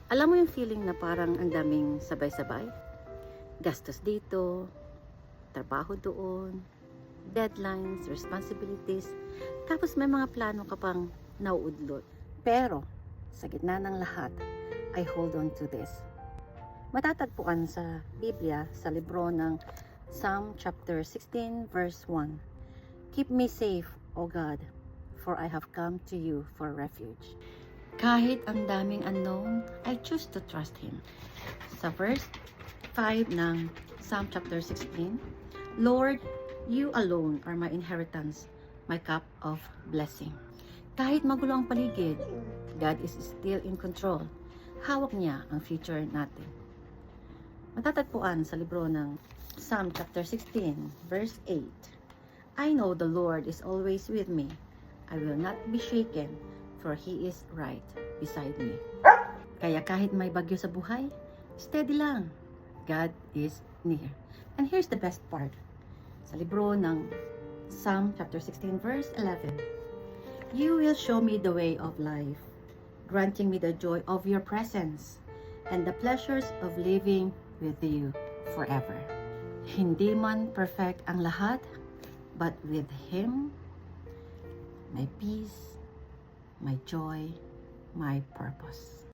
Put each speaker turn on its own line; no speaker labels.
Alam mo yung feeling na parang ang daming sabay-sabay? Gastos dito, trabaho doon, deadlines, responsibilities, tapos may mga plano ka pang nauudlot. Pero, sa gitna ng lahat, I hold on to this. Matatagpuan sa Biblia sa libro ng Psalm chapter 16 verse 1. Keep me safe, O God, for I have come to you for refuge. Kahit ang daming unknown, I choose to trust Him. Sa verse 5 ng Psalm chapter 16, Lord, You alone are my inheritance, my cup of blessing. Kahit magulo ang paligid, God is still in control. Hawak niya ang future natin. Matatagpuan sa libro ng Psalm chapter 16, verse 8. I know the Lord is always with me. I will not be shaken, for He is right beside me. Kaya kahit may bagyo sa buhay, steady lang. God is near. And here's the best part. Sa libro ng Psalm chapter 16, verse 11. You will show me the way of life, granting me the joy of your presence and the pleasures of living with you forever. Hindi man perfect ang lahat, but with Him, my peace, my joy, my purpose.